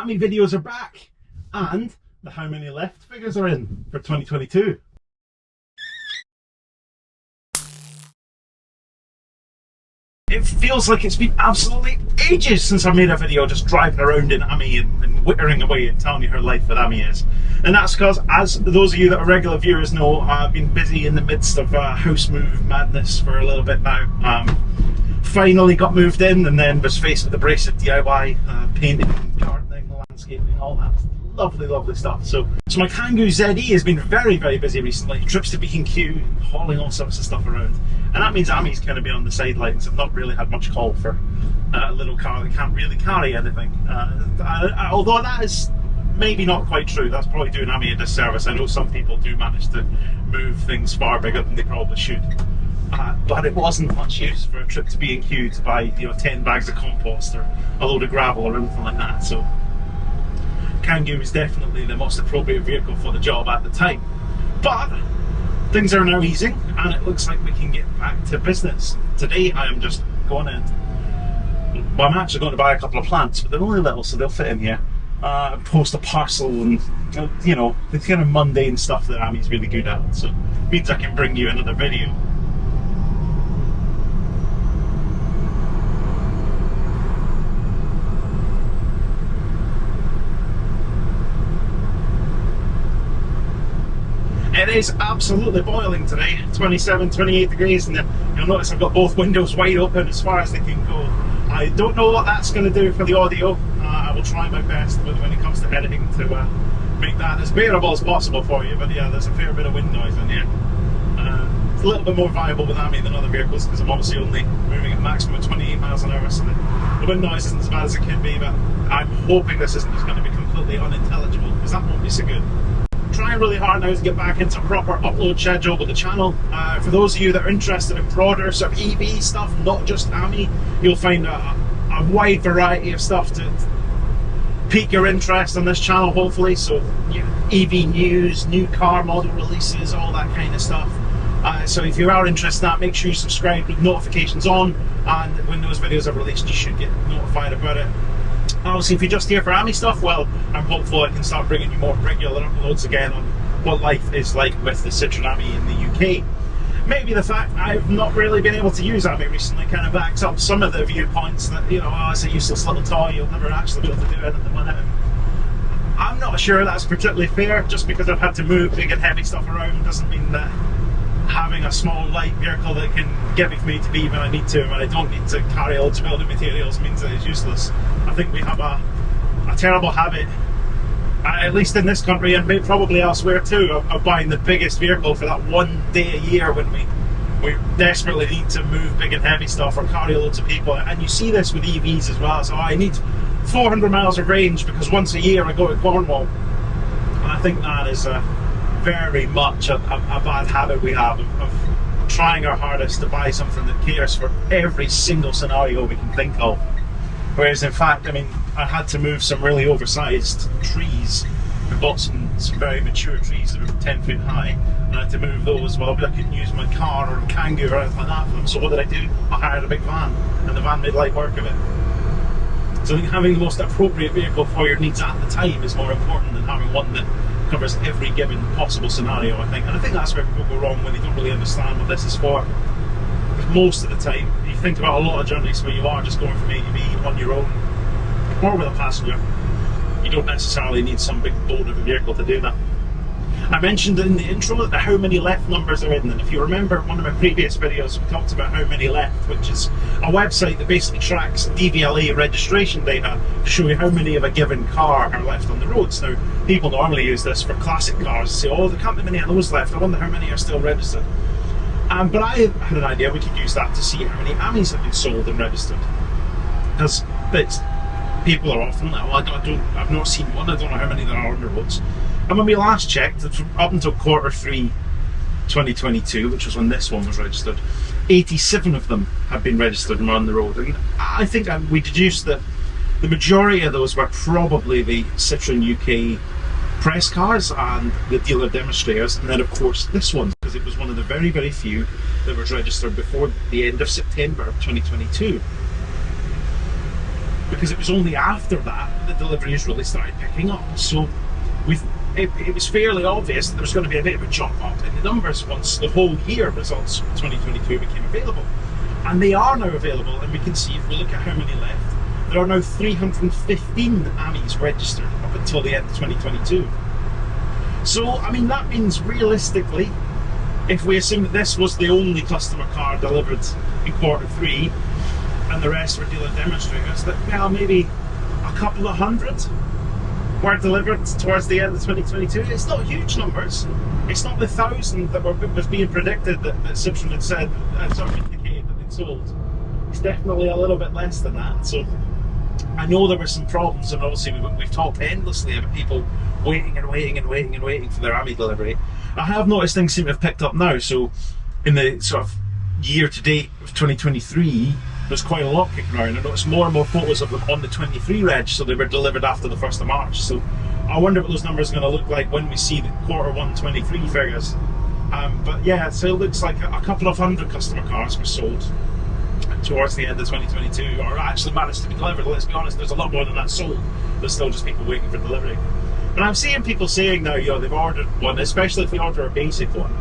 Ami videos are back, and the how many left figures are in for 2022. It feels like it's been absolutely ages since I made a video just driving around in Ami and wittering away and telling you how life with Ami is. And that's because, as those of you that are regular viewers know, I've been busy in the midst of house move madness for a little bit now. Finally got moved in and then was faced with the brace of DIY, painting, gardening, landscaping, all that lovely stuff. So my Kangoo ZE has been very busy recently. Trips to B&Q, hauling all sorts of stuff around. And that means Ami's kind of been on the sidelines. I've not really had much call for a little car that can't really carry anything. Although that is maybe not quite true. That's probably doing Ami a disservice. I know some people do manage to move things far bigger than they probably should. But it wasn't much use for a trip to B&Q to buy 10 bags of compost or a load of gravel or anything like that. So Kangoo is definitely the most appropriate vehicle for the job at the time. But things are now easing and it looks like we can get back to business. Today I am just going in. Well, I'm actually going to buy a couple of plants, but they're only little, so they'll fit in here. Post a parcel and, the kind of mundane stuff that Ami's really good at. So it means I can bring you another video. It is absolutely boiling today, 27, 28 degrees, and you'll notice I've got both windows wide open as far as they can go. I don't know what that's going to do for the audio. I will try my best when it comes to editing to make that as bearable as possible for you, but yeah, there's a fair bit of wind noise in here. It's a little bit more viable with Ami than other vehicles because I'm obviously only moving at maximum 28 miles an hour, so the wind noise isn't as bad as it can be, but I'm hoping this isn't just going to be completely unintelligible because that won't be so good. Trying really hard now to get back into a proper upload schedule with the channel. For those of you that are interested in broader sort of EV stuff, not just Ami, you'll find a wide variety of stuff to pique your interest on this channel, hopefully. So EV news, new car model releases, all that kind of stuff. So if you are interested in that, make sure you subscribe with notifications on, and when those videos are released you should get notified about it. Obviously, if you're just here for Ami stuff, well, I'm hopeful I can start bringing you more regular uploads again on what life is like with the Citroen Ami in the UK. Maybe the fact I've not really been able to use Ami recently kind of backs up some of the viewpoints that, oh, it's a useless little toy, you'll never actually be able to do anything with it. I'm not sure that's particularly fair. Just because I've had to move big and heavy stuff around doesn't mean that having a small light vehicle that can get me from A to B when I need to, and I don't need to carry loads of building materials, means that it's useless. I think we have a terrible habit, at least in this country and probably elsewhere too, of buying the biggest vehicle for that one day a year when we desperately need to move big and heavy stuff or carry loads of people. And you see this with EVs as well. So I need 400 miles of range because once a year I go to Cornwall, and I think that is very much a bad habit we have of trying our hardest to buy something that caters for every single scenario we can think of. Whereas in fact, I mean, I had to move some really oversized trees. I bought some very mature trees that were 10 foot high, and I had to move those. Well, I couldn't use my car or a Kangoo or anything like that for them, so what did I do? I hired a big van, and the van made light work of it. So I think having the most appropriate vehicle for your needs at the time is more important than having one that covers every given possible scenario, I think. And I think that's where people go wrong when they don't really understand what this is for. Because most of the time, you think about a lot of journeys where you are just going from A to B on your own, or with a passenger. You don't necessarily need some big boat of a vehicle to do that. I mentioned in the intro that the how many left numbers are in, and if you remember one of my previous videos, we talked about how many left, which is a website that basically tracks DVLA registration data to show you how many of a given car are left on the roads. Now, people normally use this for classic cars, say, oh, there can't be many of those left, I wonder how many are still registered. But I had an idea we could use that to see how many Amis have been sold and registered. Because people are often like, well, I've not seen one, I don't know how many there are on the roads. And when we last checked, up until Q3 2022, which was when this one was registered, 87 of them had been registered and were on the road. And I think we deduced that the majority of those were probably the Citroen UK press cars and the dealer demonstrators, and then of course this one, because it was one of the very few that was registered before the end of September of 2022. because it was only after that the deliveries really started picking up. So it was fairly obvious that there was going to be a bit of a jump up in the numbers once the whole year results from 2022 became available. And they are now available, and we can see, if we look at how many left, there are now 315 Amis registered up until the end of 2022. So, I mean, that means realistically, if we assume that this was the only customer car delivered in Q3, and the rest were dealer demonstrators, that, well, maybe a couple of hundred were delivered towards the end of 2022. It's not huge numbers. It's not the 1,000 that was being predicted that Citroen had said, sort of indicated that they'd sold. It's definitely a little bit less than that. So I know there were some problems, and obviously we've talked endlessly about people waiting and waiting and waiting and waiting for their Ami delivery. I have noticed things seem to have picked up now. So in the sort of year to date of 2023, there's quite a lot kicking around. I noticed more and more photos of them on the 23 reg, so they were delivered after the 1st of March. So I wonder what those numbers are going to look like when we see the Q1 23 figures. But yeah, so it looks like a couple of hundred customer cars were sold towards the end of 2022, or actually managed to be delivered. Let's be honest, there's a lot more than that sold. There's still just people waiting for delivery. And I'm seeing people saying now, you know, they've ordered one, especially if they order a basic one,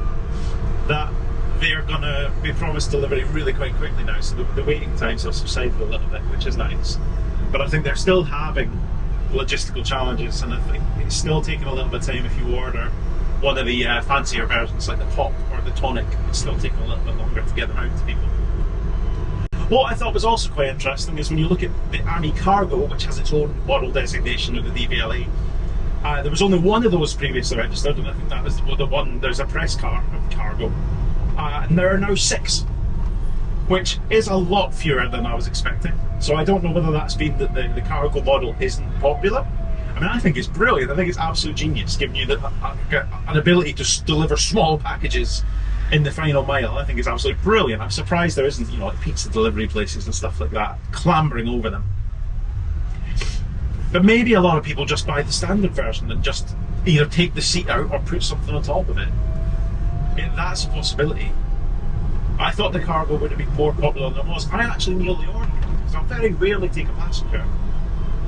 that they're going to be promised delivery really quite quickly now, so the waiting times have subsided a little bit, which is nice. But I think they're still having logistical challenges, and I think it's still taking a little bit of time if you order one of the fancier versions like the Pop or the Tonic. It's still taking a little bit longer to get them out to people. What I thought was also quite interesting is when you look at the Ami Cargo, which has its own model designation of the DVLA, there was only one of those previously registered, and I think that was the one, there's a press car of the Cargo. And there are now 6, which is a lot fewer than I was expecting. So I don't know whether that's been that the Cargo model isn't popular. I mean, I think it's brilliant. I think it's absolute genius, giving you an ability to deliver small packages in the final mile. I think it's absolutely brilliant. I'm surprised there isn't, you know, like pizza delivery places and stuff like that clambering over them. But maybe a lot of people just buy the standard version and just either take the seat out or put something on top of it. That's a possibility. I thought the Cargo would have been more popular than it was. I actually nearly ordered it because I very rarely take a passenger,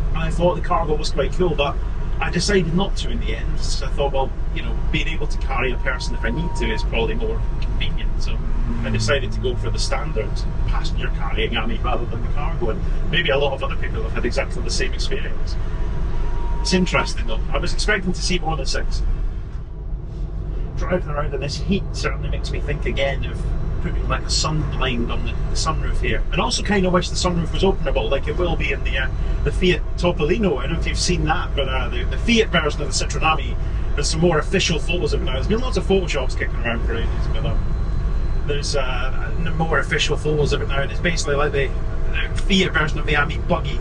and I thought the Cargo was quite cool, but I decided not to in the end. So I thought, well, you know, being able to carry a person if I need to is probably more convenient. So I decided to go for the standard passenger carrying Ami rather than the Cargo, and maybe a lot of other people have had exactly the same experience. It's interesting though. I was expecting to see more than 6. Driving around in this heat certainly makes me think again of putting like a sun blind on the sunroof here, and also kind of wish the sunroof was openable like it will be in the Fiat Topolino. I don't know if you've seen that, but the Fiat version of the Citroen Ami, there's some more official photos of it now. There's been lots of photoshops kicking around for ages, but there's more official photos of it now, and it's basically like the Fiat version of the Ami Buggy.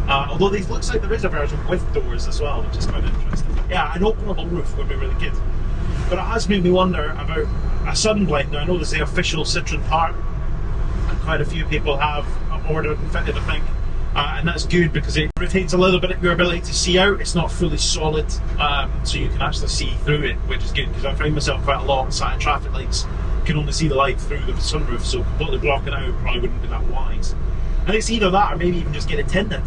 Although it looks like there is a version with doors as well, which is quite interesting. But yeah, an openable roof would be really good. But it has made me wonder about a sun blind. Now I know there's the official Citroen part, and quite a few people have ordered and fitted, I think, and that's good because it retains a little bit of your ability to see out. It's not fully solid, so you can actually see through it, which is good because I find myself quite a lot sat in traffic lights, can only see the light through the sunroof, so completely blocking out probably wouldn't be that wise. And it's either that or maybe even just get it tinted.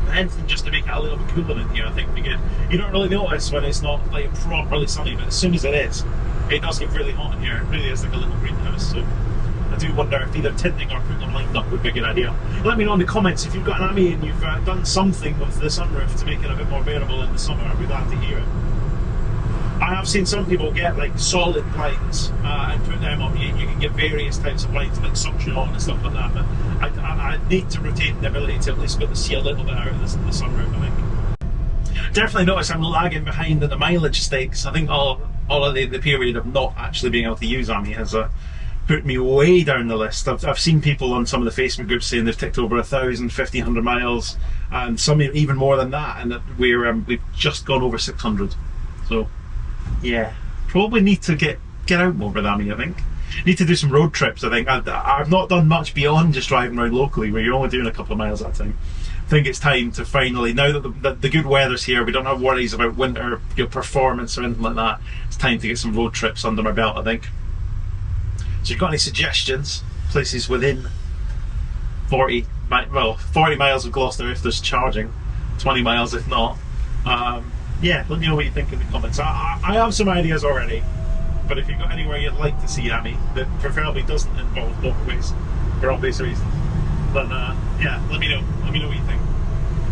Anything just to make it a little bit cooler in here, I think would be good. You don't really notice when it's not like properly sunny, but as soon as it is, it does get really hot in here. It really is like a little greenhouse. So I do wonder if either tinting or putting them lined up would be a good idea. Let me know in the comments if you've got an Ami and you've done something with the sunroof to make it a bit more bearable in the summer. I'd be glad to hear it. I have seen some people get like solid blinds and put them on. You can get various types of blinds like suction on and stuff like that, but I need to retain the ability to at least be able to see a little bit out of the sunroof, I think. Definitely notice I'm lagging behind in the mileage stakes. I think all of the period of not actually being able to use Ami has put me way down the list. I've seen people on some of the Facebook groups saying they've ticked over 1,000, 1,500 miles, and some even more than that, and that we've just gone over 600. So yeah, probably need to get out more with Ami, I think. Need to do some road trips, I think. I've not done much beyond just driving around locally, where you're only doing a couple of miles at a time. I think it's time to finally, now that the good weather's here, we don't have worries about winter performance or anything like that. It's time to get some road trips under my belt, I think. So if you've got any suggestions, places within 40 well, 40 miles of Gloucester if there's charging, 20 miles if not. Yeah, let me know what you think in the comments. I have some ideas already, but if you've got anywhere you'd like to see Ami that preferably doesn't involve motorways for obvious reasons, then yeah, let me know. Let me know what you think.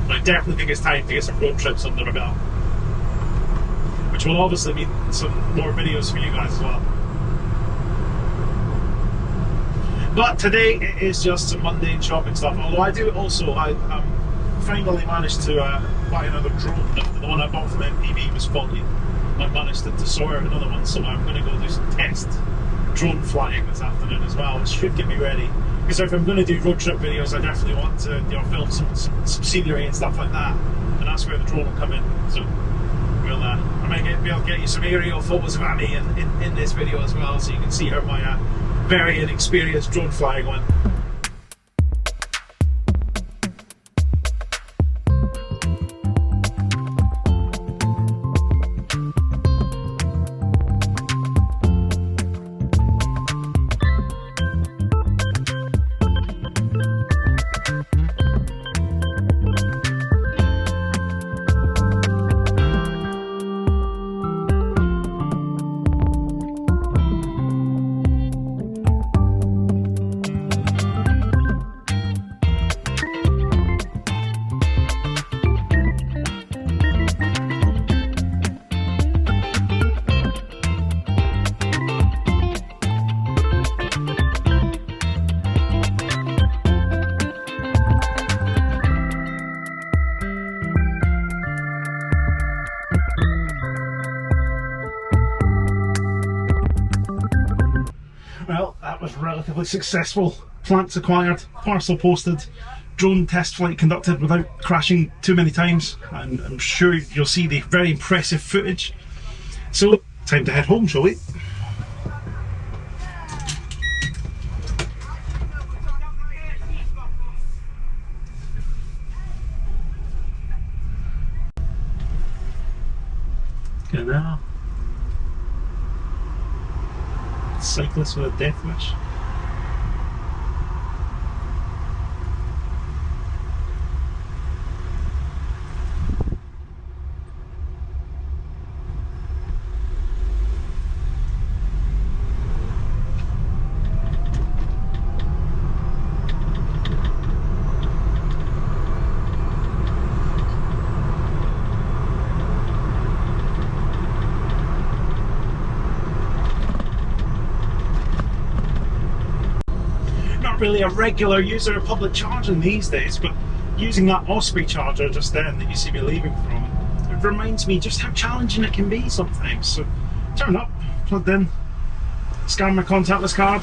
I definitely think it's time to get some road trips under my belt, which will obviously mean some more videos for you guys as well. But today it is just some mundane shopping stuff, although I do also, I finally managed to buy another drone. The one I bought from MPV was faulty. I managed to sort out another one, so I'm going to go do some test drone flying this afternoon as well, which should get me ready. Because if I'm going to do road trip videos, I definitely want to film some scenery and stuff like that, and that's where the drone will come in. So we'll, I might be able to get you some aerial photos of Ami in this video as well, so you can see how my very inexperienced drone flying went. Well, that was relatively successful. Plants acquired, parcel posted, drone test flight conducted without crashing too many times, and I'm sure you'll see the very impressive footage. So, time to head home, shall we? Good now. Cyclist with a death wish. Really a regular user of public charging these days, but using that Osprey charger just then that you see me leaving from, it reminds me just how challenging it can be sometimes. So turn up, plugged in, scan my contactless card,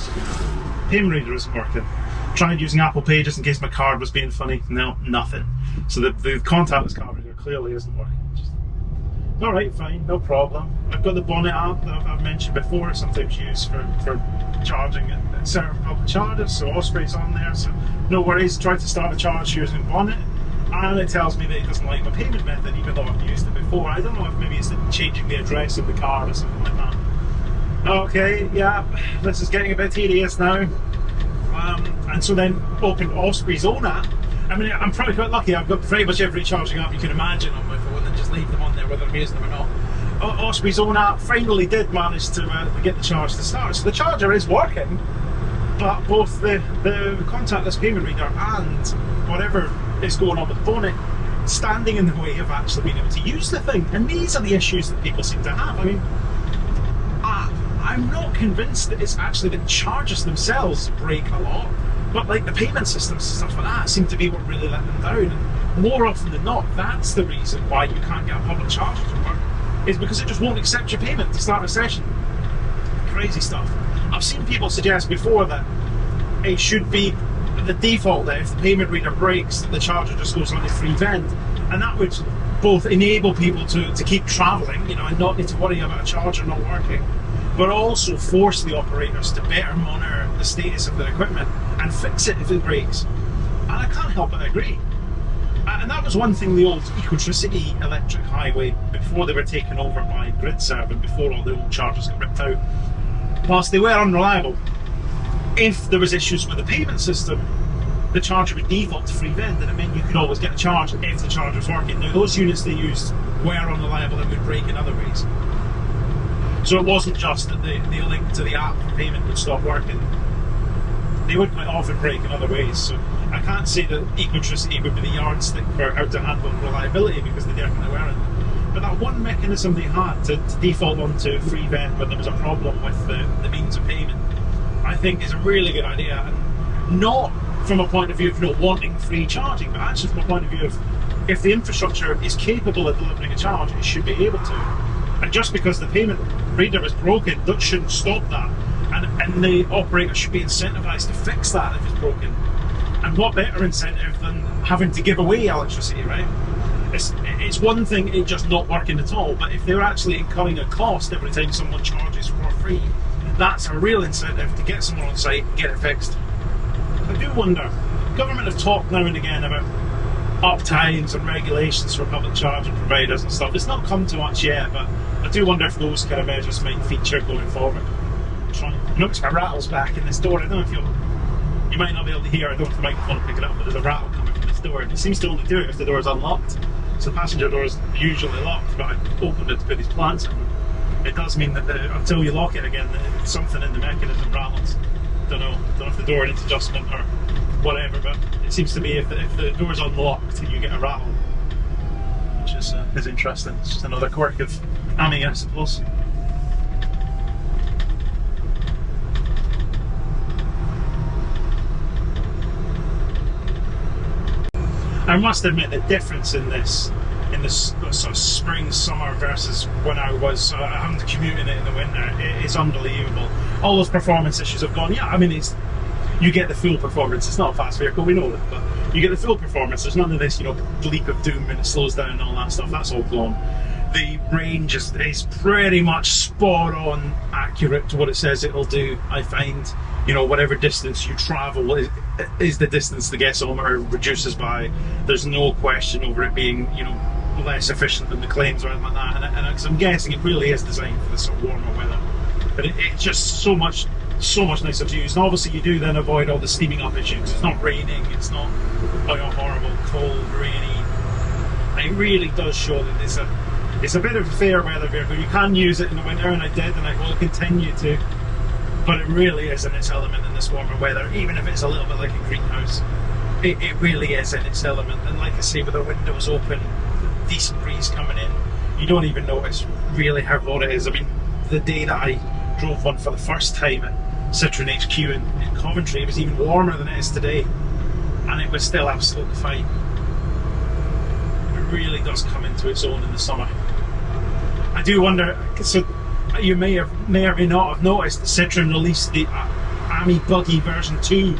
payment reader isn't working. Tried using Apple Pay just in case my card was being funny, no, nothing. So the contactless card reader clearly isn't working. Alright, fine, no problem. I've got the Bonnet app that I've mentioned before, sometimes used for charging at certain public chargers, so Osprey's on there, so no worries. Tried to start a charge using Bonnet, and it tells me that it doesn't like my payment method, even though I've used it before. I don't know if maybe it's changing the address of the card or something like that. Okay, yeah, this is getting a bit tedious now. And so then opened Osprey's own app. I mean, I'm probably quite lucky. I've got pretty much every charging app you can imagine on my phone and just leave them on there whether I'm using them or not. Osprey's own app finally did manage to get the charge to start. So the charger is working, but both the contactless payment reader and whatever is going on with the Bonnet standing in the way of actually being able to use the thing. And these are the issues that people seem to have. I mean, I'm not convinced that it's actually the chargers themselves break a lot, but like the payment systems and stuff like that seem to be what really let them down. And more often than not, that's the reason why you can't get a public charger to work, is because it just won't accept your payment to start a session. Crazy stuff. I've seen people suggest before that it should be the default that if the payment reader breaks, the charger just goes on a free vent, and that would both enable people to keep travelling, you know, and not need to worry about a charger not working, but also force the operators to better monitor the status of their equipment and fix it if it breaks. And I can't help but agree. And that was one thing the old Ecotricity electric highway, before they were taken over by GridServe and before all the old chargers got ripped out, whilst they were unreliable, if there was issues with the payment system, the charger would default to free vent, and it meant you could always get a charge if the charger was working. Now those units they used were unreliable and would break in other ways. So it wasn't just that the link to the app for payment would stop working. They would quite often break in other ways. So I can't say that Ecotricity would be the yardstick for how to handle reliability, because they definitely weren't. But that one mechanism they had to default onto free vent when there was a problem with the means of payment, I think is a really good idea. And not from a point of view of not wanting free charging, but actually from a point of view of if the infrastructure is capable of delivering a charge, it should be able to. And just because the payment reader is broken, that shouldn't stop that. And the operator should be incentivised to fix that if it's broken. And what better incentive than having to give away electricity, right? It's one thing it just not working at all, but if they're actually incurring a cost every time someone charges for free, that's a real incentive to get someone on site and get it fixed. I do wonder, government have talked now and again about uptimes and regulations for public charging providers and stuff. It's not come to much yet, but I do wonder if those kind of measures might feature going forward. I noticed my rattles back in this door. I don't know if you might not be able to hear. I don't know if the microphone will pick it up, but there's a rattle coming from this door, and it seems to only do it if the door is unlocked. So the passenger door is usually locked, but I opened it to put these plants in. It does mean that until you lock it again, something in the mechanism rattles. Don't know if the door needs adjustment or whatever, but it seems to be if the door is unlocked, you get a rattle, which is interesting. It's just another quirk of Ami, I suppose. I must admit the difference in this sort of spring, summer versus when I was having to commute in it in the winter, it's unbelievable. All those performance issues have gone. Yeah, I mean, you get the full performance. It's not a fast vehicle, we know that, but you get the full performance. There's none of this, leap of doom when it slows down and all that stuff. That's all gone. The range is pretty much spot on accurate to what it says it'll do. I find, whatever distance you travel is the distance the gasometer reduces by. There's no question over it being, less efficient than the claims or anything like that. And I'm guessing it really is designed for this sort of warmer weather. But it's just so much nicer to use. And obviously you do then avoid all the steaming up issues. It's not raining. It's not horrible, cold, rainy. It really does show that it's a bit of a fair weather vehicle. You can use it in the winter, and I did, and I will continue to. But it really is in its element in this warmer weather, even if it's a little bit like a greenhouse. It really is in its element. And like I say, with the windows open, decent breeze coming in, you don't even notice really how hot it is. I mean, the day that I drove one for the first time at Citroen HQ in Coventry, it was even warmer than it is today, and it was still absolutely fine. It really does come into its own in the summer. I do wonder, so you may or may not have noticed that Citroen released the Ami Buggy version 2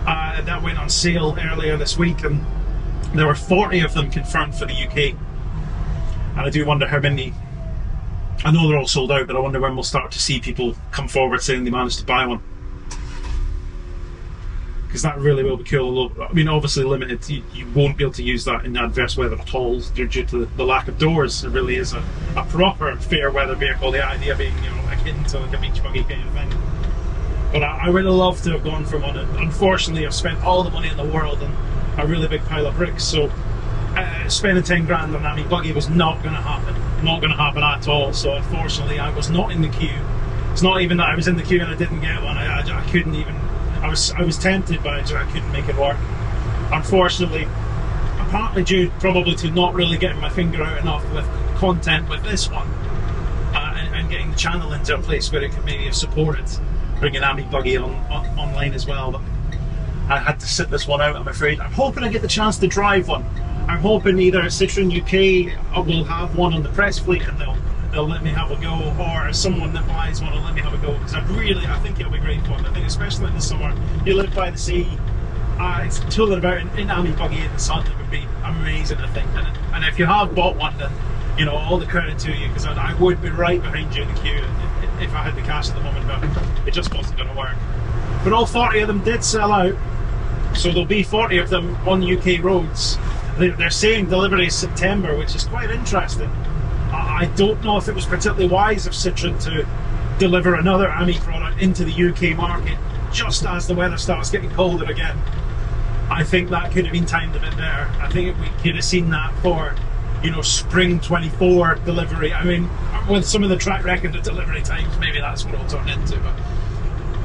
that went on sale earlier this week, and there were 40 of them confirmed for the UK. And I do wonder how many. I know they're all sold out, but I wonder when we'll start to see people come forward saying they managed to buy one. Because that really will be cool. I mean, obviously limited. You won't be able to use that in adverse weather at all due to the lack of doors. It really is a proper fair weather vehicle. The idea being, akin to like a beach buggy kind of thing. But I would have loved to have gone for one. Unfortunately, I've spent all the money in the world on a really big pile of bricks. So spending 10 grand on Ami Buggy was not going to happen. Not going to happen at all. So unfortunately, I was not in the queue. It's not even that I was in the queue and I didn't get one. I couldn't even. I was tempted, but I couldn't make it work. Unfortunately, partly due probably to not really getting my finger out enough with content with this one, and getting the channel into a place where it could maybe have supported bringing Ami Buggy online as well. But I had to sit this one out, I'm afraid. I'm hoping I get the chance to drive one. I'm hoping either Citroen UK will have one on the press fleet and they'll let me have a go, or someone that buys one will let me have a go, because I think it'll be great fun. I think especially in the summer, you live by the sea, it's tooling about in Ami Buggy in the sun, it would be amazing, I think. And if you have bought one, then all the credit to you, because I would be right behind you in the queue if I had the cash at the moment, but it just wasn't going to work. But all 40 of them did sell out, so there'll be 40 of them on UK roads. They're saying delivery is September, which is quite interesting. I don't know if it was particularly wise of Citroen to deliver another Ami product into the UK market just as the weather starts getting colder again. I think that could have been timed a bit better. I think we could have seen that for, you know, spring 24 delivery. I mean, with some of the track record of delivery times, maybe that's what it'll turn into, but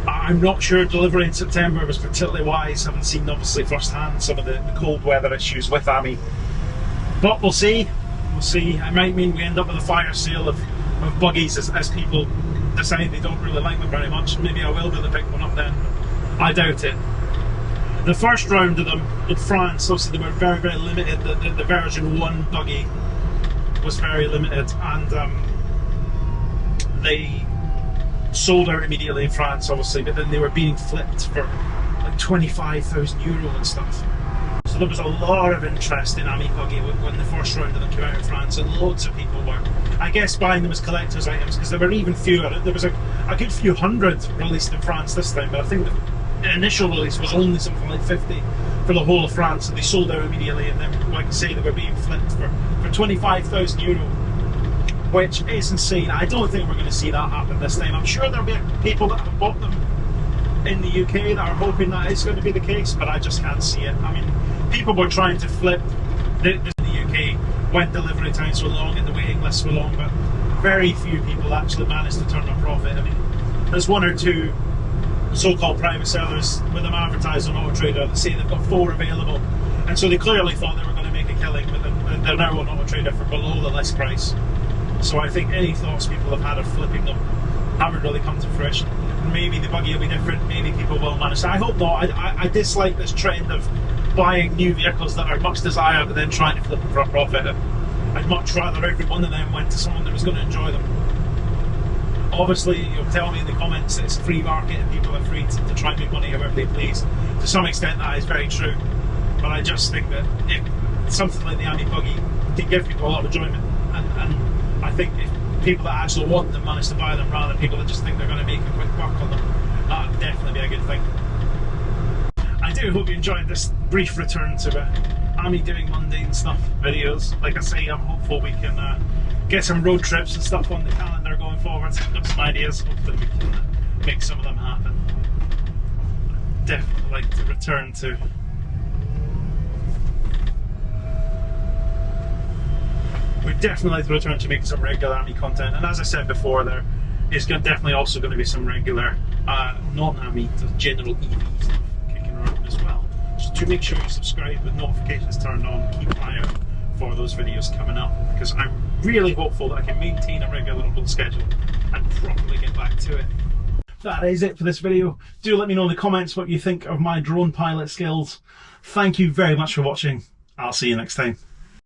I'm not sure delivery in September was particularly wise. I haven't seen, obviously, firsthand some of the cold weather issues with Ami. But we'll see. We'll see. It might mean we end up with a fire sale of buggies as people decide they don't really like them very much. Maybe I will be able to pick one up then. I doubt it. The first round of them in France, obviously they were very, very limited. The version 1 buggy was very limited, and they sold out immediately in France, obviously, but then they were being flipped for like €25,000 and stuff. So there was a lot of interest in Ami Buggy when the first round of them came out in France, and loads of people were, I guess, buying them as collector's items, because there were even fewer. There was a good few hundred released in France this time, but I think the initial release was only something like 50 for the whole of France, and they sold out immediately, and then, like I say, they were being flipped for €25,000, which is insane. I don't think we're going to see that happen this time. I'm sure there'll be people that have bought them in the UK that are hoping that is going to be the case, but I just can't see it. I mean, people were trying to flip in the UK when delivery times were long and the waiting lists were long, but very few people actually managed to turn a profit. I mean, there's one or two so-called private sellers with them advertised on Auto Trader that say they've got 4 available, and so they clearly thought they were going to make a killing, but they're now on Auto Trader for below the list price. So I think any thoughts people have had of flipping them haven't really come to fruition. Maybe the buggy will be different, maybe people will manage. I hope not. I dislike this trend of buying new vehicles that are much desired and then trying to flip them for a profit. I'd much rather every one of them went to someone that was going to enjoy them. Obviously, you'll tell me in the comments that it's a free market and people are free to try and make money however they please. To some extent that is very true, but I just think that if something like the Ami Buggy can give people a lot of enjoyment, and I think if people that actually want them manage to buy them rather than people that just think they're going to make a quick buck on them, that would definitely be a good thing. I do hope you enjoyed this brief return to Ami doing mundane stuff videos. Like I say, I'm hopeful we can get some road trips and stuff on the calendar going forward. I've got some ideas, hopefully we can make some of them happen. I'd definitely like to return to We'd definitely like to return to making some regular Ami content, and as I said before, there is definitely also going to be some regular non-Ami, general EV stuff kicking around as well. So to make sure you subscribe with notifications turned on, keep an eye out for those videos coming up, because I'm really hopeful that I can maintain a regular upload schedule and properly get back to it. That is it for this video. Do let me know in the comments what you think of my drone pilot skills. Thank you very much for watching. I'll see you next time.